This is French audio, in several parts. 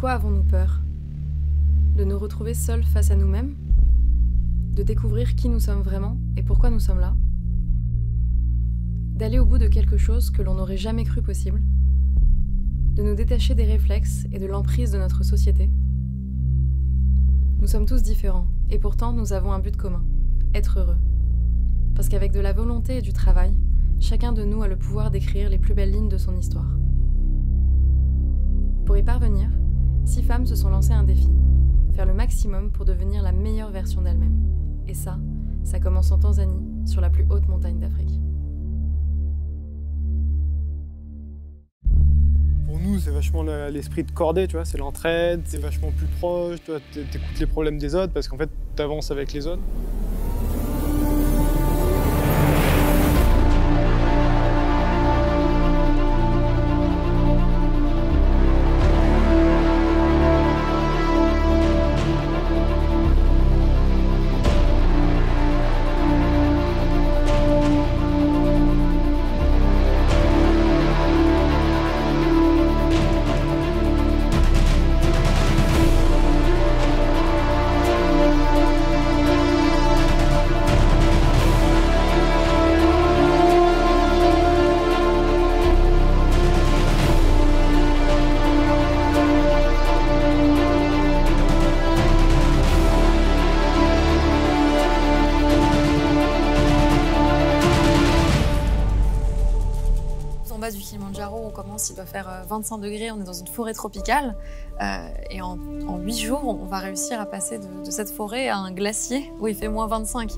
quoi avons-nous peur? De nous retrouver seuls face à nous-mêmes? De découvrir qui nous sommes vraiment et pourquoi nous sommes là? D'aller au bout de quelque chose que l'on n'aurait jamais cru possible? De nous détacher des réflexes et de l'emprise de notre société? Nous sommes tous différents, et pourtant nous avons un but commun, être heureux. Parce qu'avec de la volonté et du travail, chacun de nous a le pouvoir d'écrire les plus belles lignes de son histoire. Pour y parvenir, 6 femmes se sont lancées un défi, faire le maximum pour devenir la meilleure version d'elles-mêmes. Et ça commence en Tanzanie, sur la plus haute montagne d'Afrique. Pour nous, c'est vachement l'esprit de cordée, tu vois, c'est l'entraide, c'est vachement plus proche, tu écoutes les problèmes des autres parce qu'en fait, tu avances avec les autres. En bas du Kilimanjaro, on commence, il doit faire 25 degrés, on est dans une forêt tropicale. Et en 8 jours, on va réussir à passer de cette forêt à un glacier où il fait moins 25.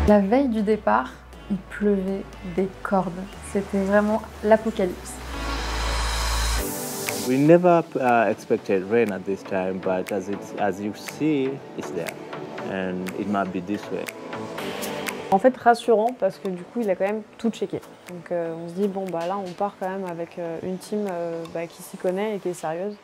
La veille du départ, il pleuvait des cordes. C'était vraiment l'apocalypse. We never expected rain at this time, but as you see, it's there, and it might be this way. En fait, rassurant parce que du coup, il a quand même tout checké. Donc, on se dit bon bah là, on part quand même avec une team qui s'y connaît et qui est sérieuse.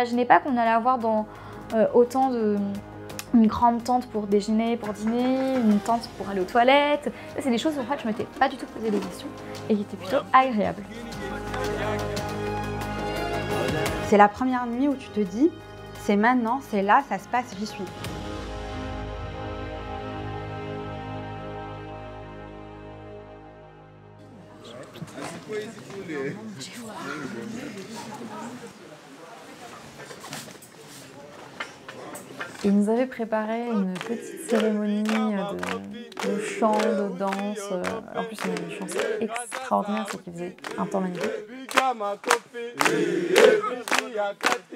Je n'imaginais pas qu'on allait avoir autant de... Une grande tente pour déjeuner, pour dîner, une tente pour aller aux toilettes. C'est des choses sur lesquelles je ne m'étais pas du tout posé des questions et qui étaient plutôt agréables. C'est la première nuit où tu te dis, c'est maintenant, c'est là, ça se passe, j'y suis. Ils nous avaient préparé une petite cérémonie de chant, de danse. En plus, on avait une chance extraordinaire, c'est qu'il faisait un temps magnifique.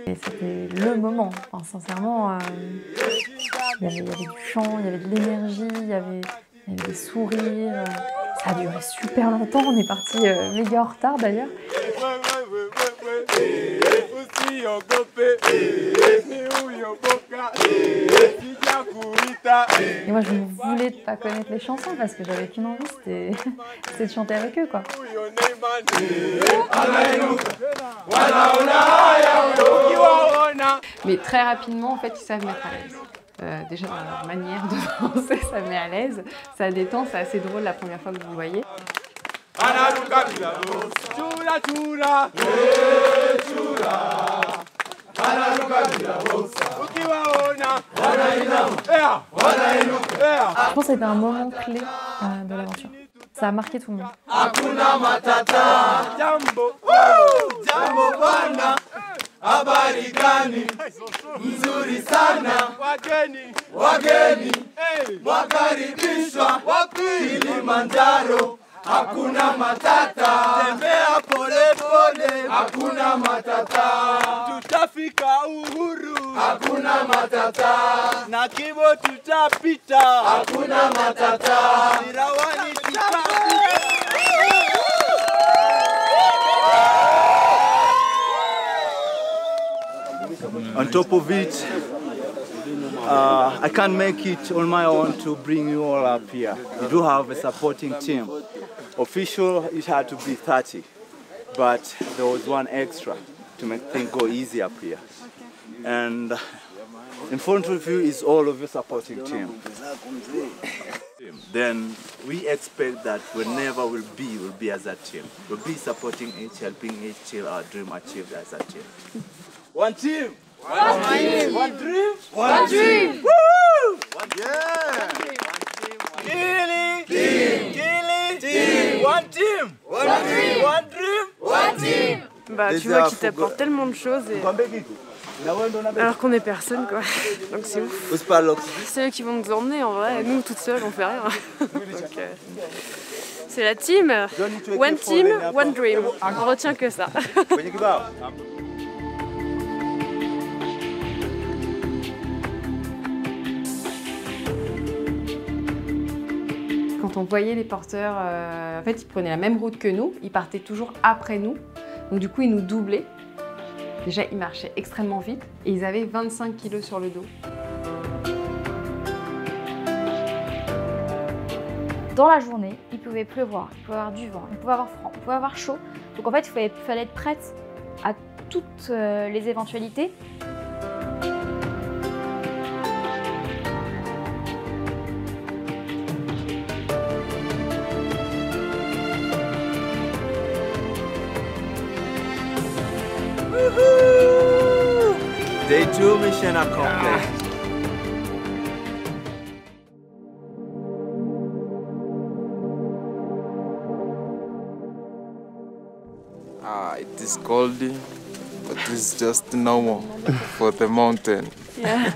Et c'était le moment. Enfin, sincèrement, il y avait du chant, il y avait de l'énergie, il y avait des sourires. Ça a duré super longtemps. On est parti méga en retard d'ailleurs. Et moi, je voulais pas connaître les chansons parce que j'avais qu'une envie, c'était de chanter avec eux, quoi. Mais très rapidement, en fait, ils savent mettre à l'aise. Déjà dans leur manière de danser, ça met à l'aise, ça détend, c'est assez drôle la première fois que vous le voyez. Je pense que c'était un moment clé de l'aventure. Ça a marqué tout le monde. Hakuna matata. Jambo. Jambo bana. Habari gani? Nzuri sana. Wageni. Mwakaribishwa. Wapi? Kilimanjaro. Hakuna matata. Tembea pole pole. Hakuna matata. Tutafika uhuru. Hakuna matata. Na Kibo tutapita. Hakuna matata. Sirawani tutapita. On top of it, I can't make it on my own to bring you all up here. We do have a supporting team. Official, it had to be 30, but there was one extra to make things go easy up here. And in front of you is all of your supporting team. Then we expect that whenever we'll be as a team. We'll be supporting each, helping each, our dream achieved as a team. One team. One team. One dream. One dream. Woo! Yeah. Gilly. Team. One team. One dream. One dream. One team. Bah tu vois qu'il t'apporte tellement de choses et... alors qu'on est personne quoi. Donc c'est ouf. C'est eux qui vont nous emmener en vrai, nous toutes seules on fait rien. Donc c'est la team. One team, one dream. On retient que ça. Quand on voyait les porteurs, en fait, ils prenaient la même route que nous, ils partaient toujours après nous. Donc du coup, ils nous doublaient. Déjà, ils marchaient extrêmement vite et ils avaient 25 kilos sur le dos. Dans la journée, il pouvait pleuvoir, il pouvait avoir du vent, il pouvait avoir froid, il pouvait avoir chaud. Donc en fait, il fallait être prête à toutes les éventualités. Day 2 mission accomplished. It is cold, but it's just normal for the mountain. Yeah.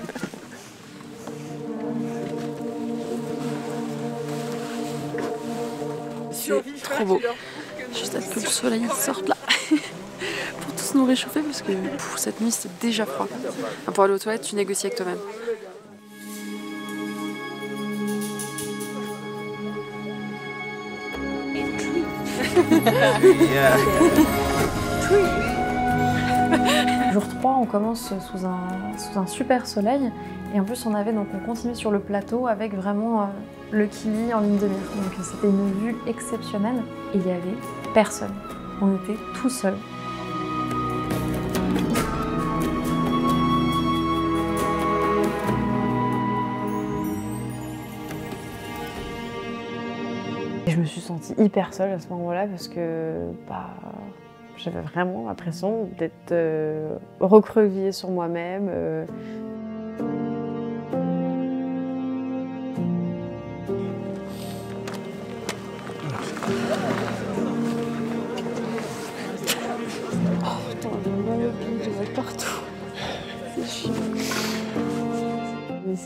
C'est trop beau. Juste hâte que le soleil sorte là. Pour tous nous réchauffer parce que cette nuit c'était déjà froid. Pour aller aux toilettes, tu négocies avec toi-même. Jour 3, on commence sous un super soleil et en plus on continue sur le plateau avec vraiment le Kili en ligne de mire. Donc c'était une vue exceptionnelle et il n'y avait personne. On était tout seuls. Et je me suis sentie hyper seule à ce moment-là parce que j'avais vraiment l'impression d'être recroquevillée sur moi-même.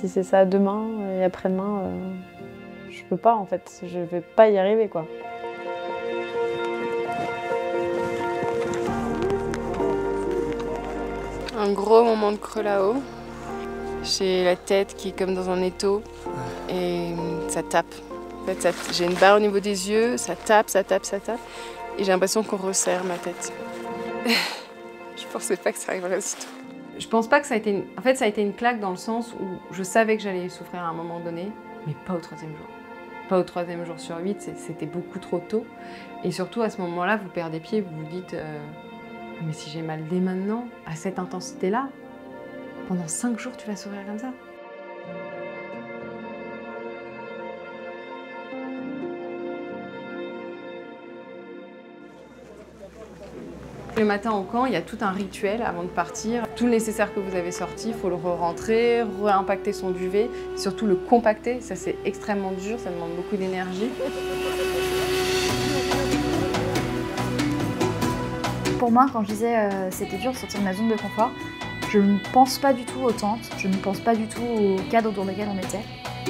si c'est ça demain et après-demain, je peux pas en fait, je vais pas y arriver quoi. Un gros moment de creux là-haut. J'ai la tête qui est comme dans un étau et ça tape. En fait, j'ai une barre au niveau des yeux, ça tape, ça tape, ça tape. Et j'ai l'impression qu'on resserre ma tête. Je pensais pas que ça arriverait aussitôt. Je pense pas que ça a été En fait, ça a été une claque dans le sens où je savais que j'allais souffrir à un moment donné, mais pas au 3e jour. Pas au 3e jour sur 8, c'était beaucoup trop tôt. Et surtout, à ce moment-là, vous perdez pied, vous vous dites mais si j'ai mal dès maintenant, à cette intensité-là, pendant 5 jours, tu vas souffrir comme ça. Le matin au camp, il y a tout un rituel avant de partir. Tout le nécessaire que vous avez sorti, il faut le re-rentrer, réimpacter son duvet, surtout le compacter. Ça, c'est extrêmement dur, ça demande beaucoup d'énergie. Pour moi, quand je disais c'était dur de sortir de ma zone de confort, je ne pense pas du tout aux tentes, je ne pense pas du tout au cadre dans lequel on était.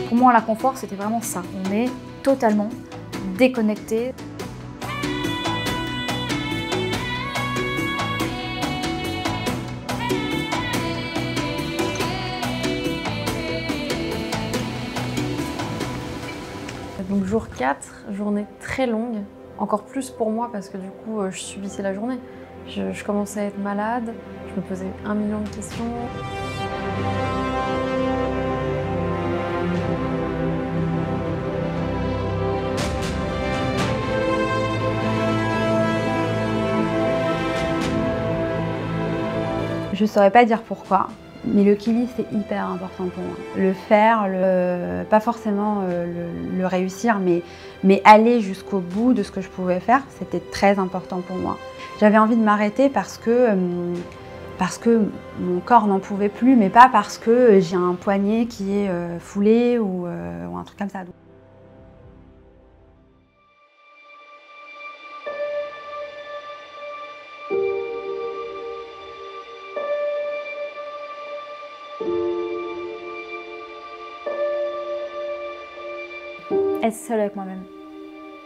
Pour moi, la confort, c'était vraiment ça. On est totalement déconnecté. Donc jour 4, journée très longue, encore plus pour moi parce que du coup je subissais la journée. Je commençais à être malade, je me posais 1 million de questions. Je saurais pas dire pourquoi, mais le kili c'est hyper important pour moi. Le faire, pas forcément le réussir, mais aller jusqu'au bout de ce que je pouvais faire, c'était très important pour moi. J'avais envie de m'arrêter parce que mon corps n'en pouvait plus, mais pas parce que j'ai un poignet qui est foulé ou un truc comme ça. Être seule avec moi-même.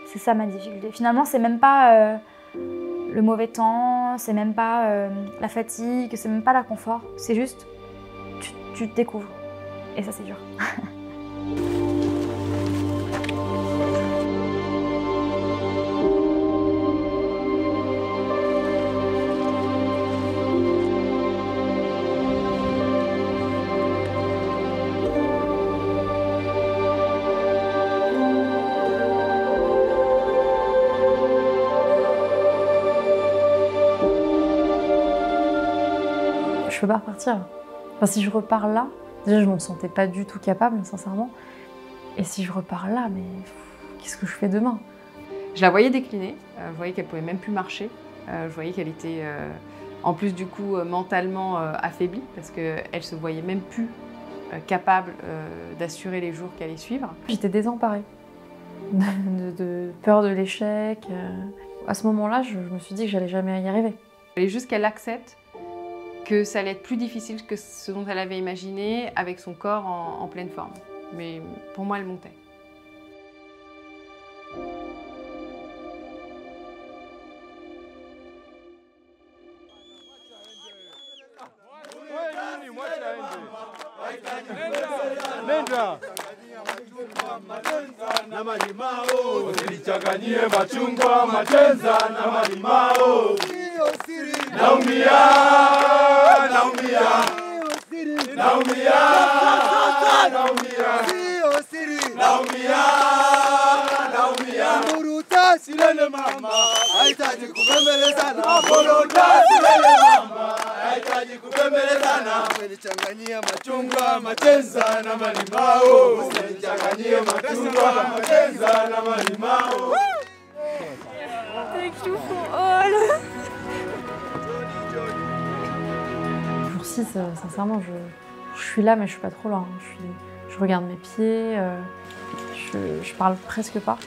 C'est ça ma difficulté. Finalement, c'est même pas le mauvais temps, c'est même pas la fatigue, c'est même pas l'inconfort. C'est juste, tu te découvres. Et ça, c'est dur. Je peux pas repartir. Enfin, si je repars là, déjà je m'en sentais pas du tout capable, sincèrement. Et si je repars là, mais qu'est-ce que je fais demain? Je la voyais décliner, je voyais qu'elle pouvait même plus marcher, je voyais qu'elle était en plus du coup mentalement affaiblie parce qu'elle se voyait même plus capable d'assurer les jours qui allaient suivre. J'étais désemparée, de peur de l'échec. À ce moment-là, je me suis dit que j'allais jamais y arriver. Il fallait juste qu'elle accepte que ça allait être plus difficile que ce dont elle avait imaginé avec son corps en pleine forme. Mais pour moi, elle montait. Usilichanganyie machungwa, matenza na malimao. Naumia, naumia, naumia, naumia, naumia, naumia. Muruta silele mama, haitaji kubembelezana. Muruta silele mama, haitaji kubembelezana. Usilichanganyie machungwa, matenza na malimao. Usilichanganyie machungwa, matenza na malimao. Thank you for all. Jour 6, sincèrement, je suis là, mais je suis pas trop là. Je regarde mes pieds, je parle presque pas.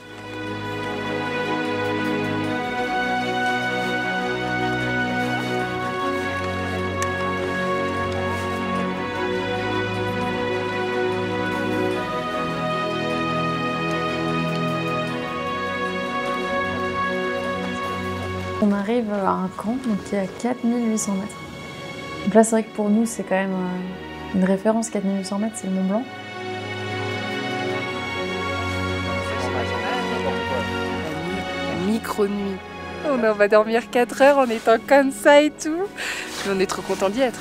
On arrive à un camp qui est à 4800 mètres. Donc là, c'est vrai que pour nous, c'est quand même une référence. 4800 mètres, c'est le Mont Blanc. Micro-nuit. On va dormir 4 heures en étant comme ça et tout. Mais on est trop content d'y être.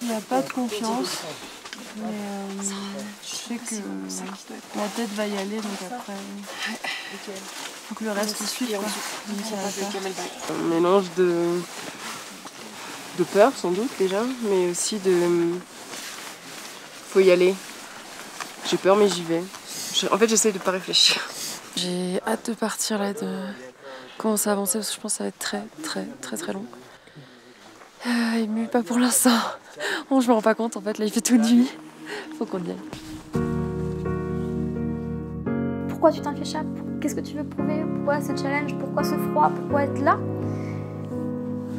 Il n'y a pas de confiance, mais je sais que la tête va y aller, donc après, il faut que le reste suive. Un mélange de peur sans doute déjà, mais aussi de... faut y aller. J'ai peur mais j'y vais. En fait j'essaie de pas réfléchir. J'ai hâte de partir là, de commencer à avancer parce que je pense que ça va être très long. Émue pas pour l'instant. Bon, je me rends pas compte en fait, là il fait toute nuit. Faut qu'on y aille. Pourquoi tu t'en fiches? Qu'est-ce que tu veux prouver? Pourquoi ce challenge? Pourquoi ce froid? Pourquoi être là?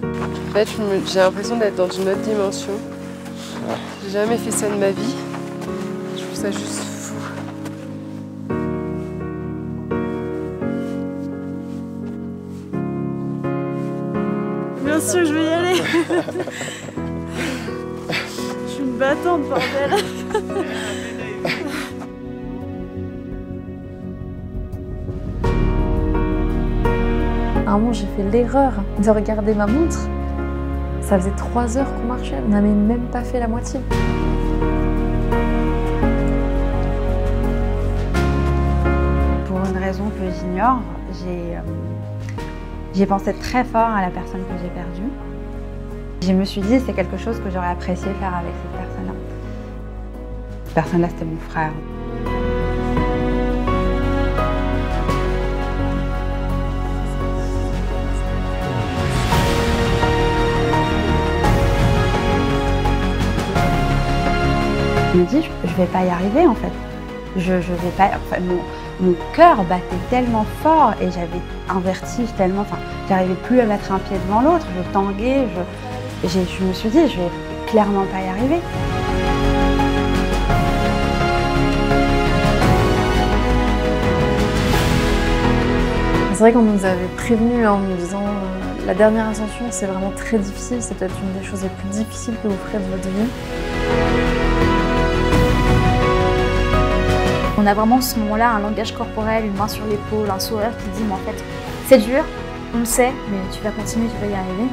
En fait, j'ai l'impression d'être dans une autre dimension. J'ai jamais fait ça de ma vie. Je trouve ça juste fou. Bien sûr, je vais y aller. Je suis une battante, bordel. À un moment, j'ai fait l'erreur de regarder ma montre. Ça faisait 3 heures qu'on marchait, on n'avait même pas fait la moitié. Pour une raison que j'ignore, j'ai pensé très fort à la personne que j'ai perdue. Je me suis dit, c'est quelque chose que j'aurais apprécié faire avec cette personne-là. Cette personne-là, c'était mon frère. Je me dis, je vais pas y arriver en fait. Je vais pas. Enfin, mon cœur battait tellement fort et j'avais un vertige tellement. Enfin, j'arrivais plus à mettre un pied devant l'autre. Je tanguais. Je me suis dit, je vais clairement pas y arriver. C'est vrai qu'on nous avait prévenus en nous disant la dernière ascension, c'est vraiment très difficile. C'est peut-être une des choses les plus difficiles que vous ferez de votre vie. On a vraiment ce moment-là, un langage corporel, une main sur l'épaule, un sourire qui dit mais en fait c'est dur, on le sait, mais tu vas continuer, tu vas y arriver.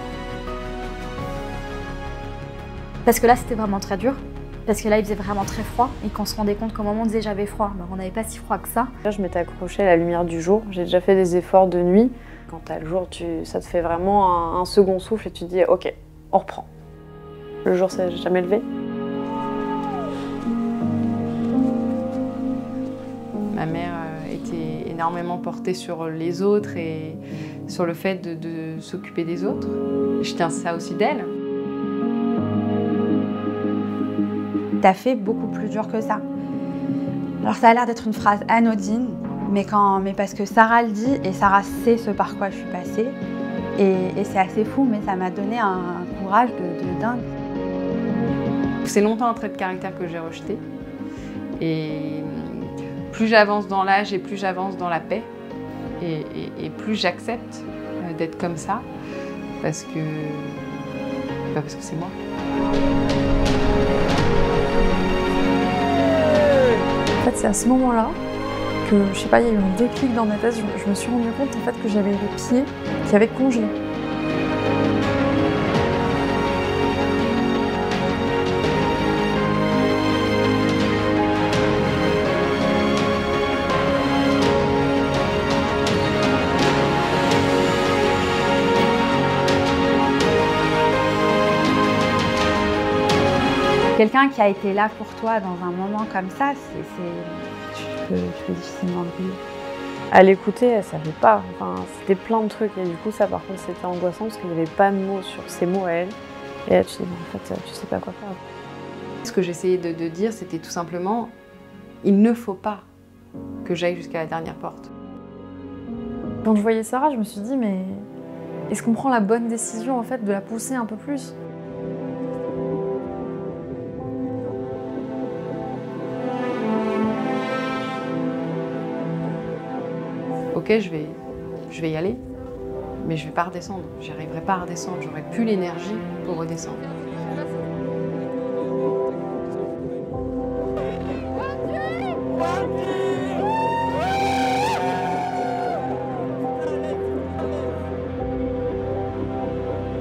Parce que là c'était vraiment très dur, parce que là il faisait vraiment très froid et qu'on se rendait compte qu'au moment où on disait j'avais froid, ben, on n'avait pas si froid que ça. Je m'étais accrochée à la lumière du jour, j'ai déjà fait des efforts de nuit. Quand tu as le jour, ça te fait vraiment un second souffle et tu te dis ok, on reprend. Le jour ça n'a jamais levé. Ma mère était énormément portée sur les autres et sur le fait de s'occuper des autres. Je tiens ça aussi d'elle. T'as fait beaucoup plus dur que ça. Alors ça a l'air d'être une phrase anodine, mais parce que Sarah le dit et Sarah sait ce par quoi je suis passée. Et c'est assez fou, mais ça m'a donné un courage de dingue. C'est longtemps un trait de caractère que j'ai rejeté. Et plus j'avance dans l'âge et plus j'avance dans la paix, et plus j'accepte d'être comme ça, parce que c'est moi. En fait, c'est à ce moment-là que, je sais pas, il y a eu un déclic dans ma tête. Je me suis rendu compte en fait que j'avais les pieds qui avaient congelé. Quelqu'un qui a été là pour toi dans un moment comme ça, tu peux difficilement le vivre. À l'écouter, elle savait pas. Enfin, c'était plein de trucs et du coup ça par contre c'était angoissant parce qu'il n'y avait pas de mots sur ces mots à elle. Et là tu te dis en fait tu sais pas quoi faire. Ce que j'essayais de dire c'était tout simplement Il ne faut pas que j'aille jusqu'à la dernière porte. Quand je voyais Sarah, je me suis dit, mais est-ce qu'on prend la bonne décision en fait de la pousser un peu plus? Ok, je vais y aller, mais je vais pas redescendre. J'y arriverai pas à redescendre. J'aurai plus l'énergie pour redescendre.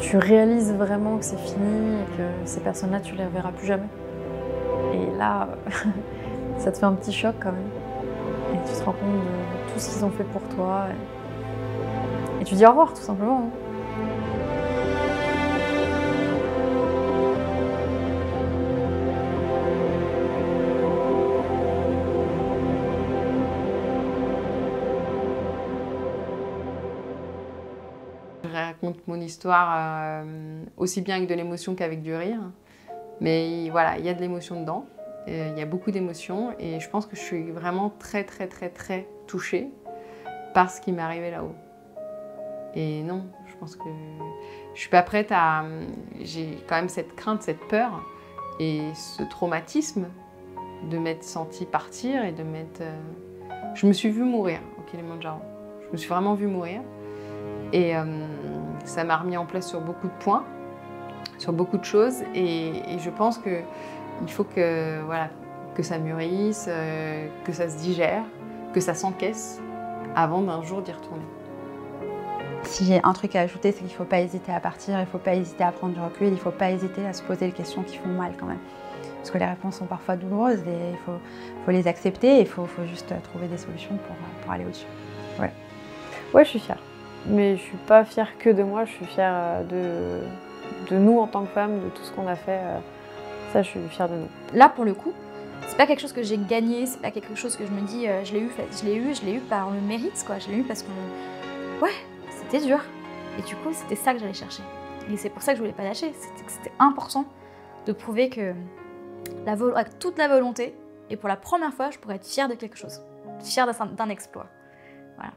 Tu réalises vraiment que c'est fini et que ces personnes-là, tu les reverras plus jamais. Et là, ça te fait un petit choc quand même. Et tu te rends compte de tout ce qu'ils ont fait pour toi. Et tu dis au revoir, tout simplement. Je raconte mon histoire aussi bien avec de l'émotion qu'avec du rire. Mais voilà, il y a de l'émotion dedans. Il y a beaucoup d'émotions et je pense que je suis vraiment très touchée par ce qui m'est arrivé là-haut. Et non, je pense que je suis pas prête à... J'ai quand même cette crainte, cette peur et ce traumatisme de m'être sentie partir et de m'être... Je me suis vue mourir au Kilimandjaro. Je me suis vraiment vue mourir. Et ça m'a remis en place sur beaucoup de points, sur beaucoup de choses. Et je pense que il faut que, voilà, que ça mûrisse, que ça se digère, que ça s'encaisse avant d'un jour d'y retourner. Si j'ai un truc à ajouter, c'est qu'il ne faut pas hésiter à partir, il ne faut pas hésiter à prendre du recul, il ne faut pas hésiter à se poser les questions qui font mal quand même. Parce que les réponses sont parfois douloureuses et il faut les accepter et il faut juste trouver des solutions pour aller au-dessus. Ouais. Ouais, je suis fière. Mais je ne suis pas fière que de moi, je suis fière de nous en tant que femmes, de tout ce qu'on a fait. Ça, je suis fière de nous. Là, pour le coup, c'est pas quelque chose que j'ai gagné, c'est pas quelque chose que je me dis je l'ai eu par le mérite, quoi. Je l'ai eu parce que ouais, c'était dur. Et du coup, c'était ça que j'allais chercher. Et c'est pour ça que je voulais pas lâcher. C'était important de prouver que avec toute la volonté, et pour la première fois, je pourrais être fière de quelque chose, fière d'un exploit. Voilà.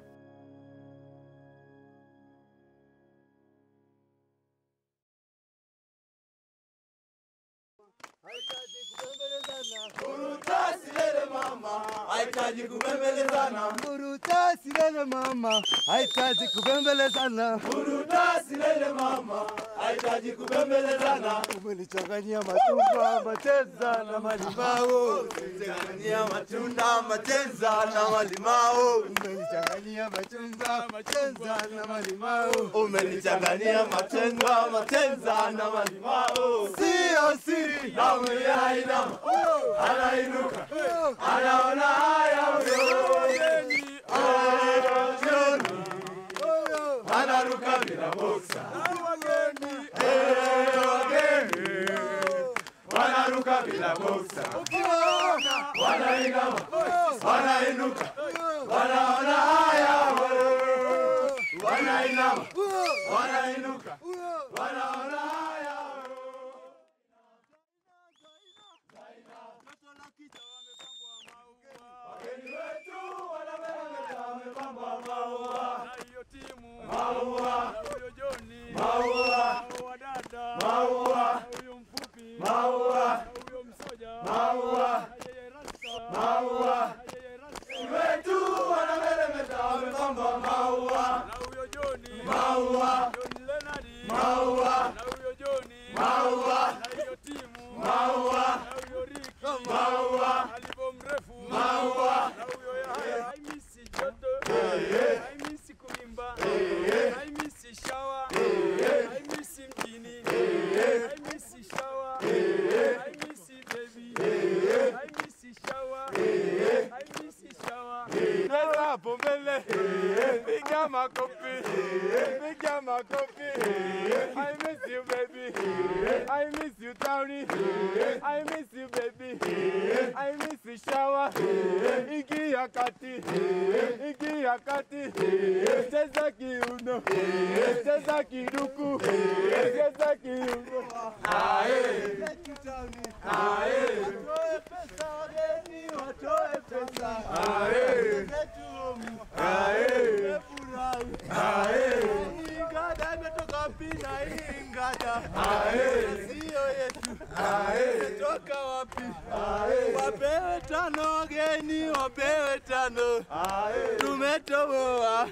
Haitaji kubembelezana. Buruta silele mama, haitaji kubembelezana. Buruta silele mama, haitaji kubembelezana. Umenichanganyia matunda, macheza na malimao. Umenichanganyia matunda, macheza na malimao. Umenichanganyia matunda, macheza na malimao. Umenichanganyia matunda, macheza na malimao. Sio siri, damu ya inama, anainuka, anaona haya uyoni, anaruka bila boksa, wanaruka bila boksa, wanainama, wanainuka, wanaona haya, wanainama, wanainuka, wanaona haya. Wageni wetu wanameremeta wamepambwa maua, na hiyo timu maua, na huyo Joni maua, maua dada maua, na huyo mfupi maua, na huyo msoja maua, na yeye rasta maua, na yeye rasta wetu wanameremeta wamepambwa maua, na huyo Joni maua, Joni Lenadi maua, na huyo Joni maua, na hiyo timu maua, na huyo Riki maua, alivyo mrefu maua, na huyo Yahya haimisi joto, haimisi kuimba, haimisi shawa, haimisi mjini, haimisi shawa, haimisi baby, haimisi shawa, haimisi shawa. Nenda hapo mbele, piga makofi, piga makofi. I miss you baby, I miss you Tony, I miss you baby, I miss you shower. Iki yakati, iki yakati. Cheza kiuno, cheza kiduku, cheza kiuno. Ae, ae. Watoe pesa wageni, watoe tano geni wapewe tano. Tumetoboa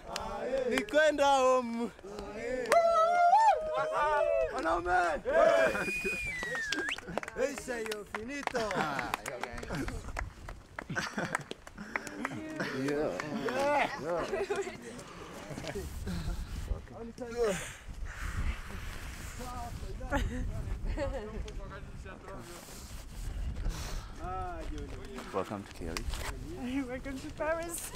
ni kwenda home. Wanaume! Esa yo finito. Welcome to Kelly. Welcome to Paris.